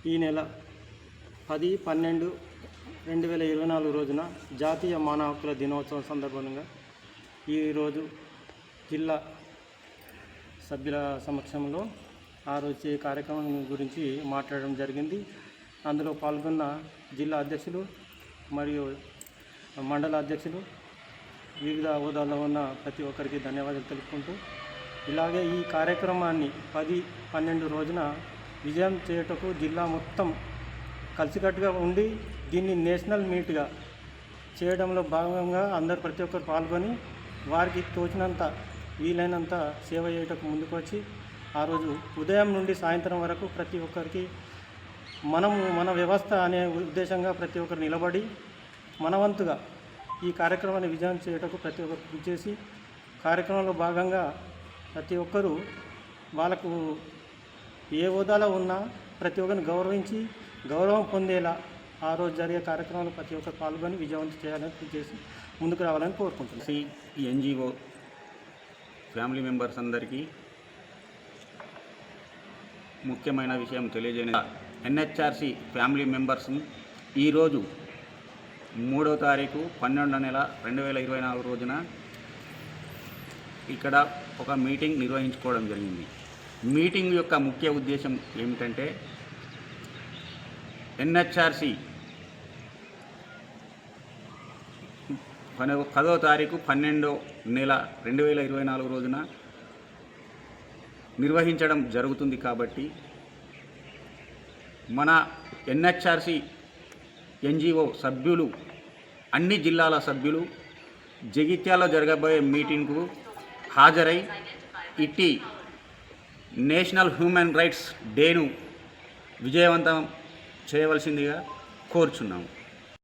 ఈ నెల 10/12/2024 రోజున జాతీయ మానవ హక్కుల దినోత్సవం సందర్భంగా ఈరోజు జిల్లా సభ్యుల సమక్షంలో ఆ రోజు కార్యక్రమం గురించి మాట్లాడడం జరిగింది. అందులో పాల్గొన్న జిల్లా అధ్యక్షులు మరియు మండల అధ్యక్షులు, వివిధ హోదాల్లో ఉన్న ప్రతి ఒక్కరికి ధన్యవాదాలు తెలుపుకుంటూ, ఇలాగే ఈ కార్యక్రమాన్ని 10/12 రోజున విజయం చేయటకు జిల్లా మొత్తం కలిసికట్టుగా ఉండి దీన్ని నేషనల్ మీట్గా చేయడంలో భాగంగా ప్రతి ఒక్కరు పాల్గొని వారికి తోచినంత వీలైనంత సేవ చేయటకు ముందుకు వచ్చి ఆ రోజు ఉదయం నుండి సాయంత్రం వరకు ప్రతి ఒక్కరికి మన వ్యవస్థ అనే ఉద్దేశంగా ప్రతి ఒక్కరు నిలబడి మనవంతుగా ఈ కార్యక్రమాన్ని విజయం చేయటకు ప్రతి ఒక్కరు కృషి చేసి, కార్యక్రమంలో భాగంగా ప్రతి ఒక్కరూ వాళ్ళకు ఏ హోదాలో ఉన్నా ప్రతి ఒక్కరిని గౌరవించి గౌరవం పొందేలా ఆ రోజు జరిగే కార్యక్రమాలు ప్రతి ఒక్కరు పాల్గొని విజయవంతం చేయాలని కృషి చేసి ముందుకు రావాలని కోరుకుంటున్నాను. ఎన్జిఓ ఫ్యామిలీ మెంబర్స్ అందరికీ ముఖ్యమైన విషయం తెలియజేయని ఎన్హెచ్ఆర్సి ఫ్యామిలీ మెంబర్స్ని ఈరోజు 3వ తారీఖు 12వ నెల 2024 రోజున ఇక్కడ ఒక మీటింగ్ నిర్వహించుకోవడం జరిగింది. మీటింగ్ యొక్క ముఖ్య ఉద్దేశం ఏమిటంటే ఎన్హెచ్ఆర్సి 10వ తారీఖు 12వ నెల 2024 రోజున నిర్వహించడం జరుగుతుంది. కాబట్టి మన ఎన్హెచ్ఆర్సి ఎన్జిఓ సభ్యులు, అన్ని జిల్లాల సభ్యులు జగిత్యాలలో జరగబోయే మీటింగ్కు హాజరై ఇట్టి నేషనల్ హ్యూమన్ రైట్స్ డేను విజయవంతం చేయవలసిందిగా కోరుచున్నాము.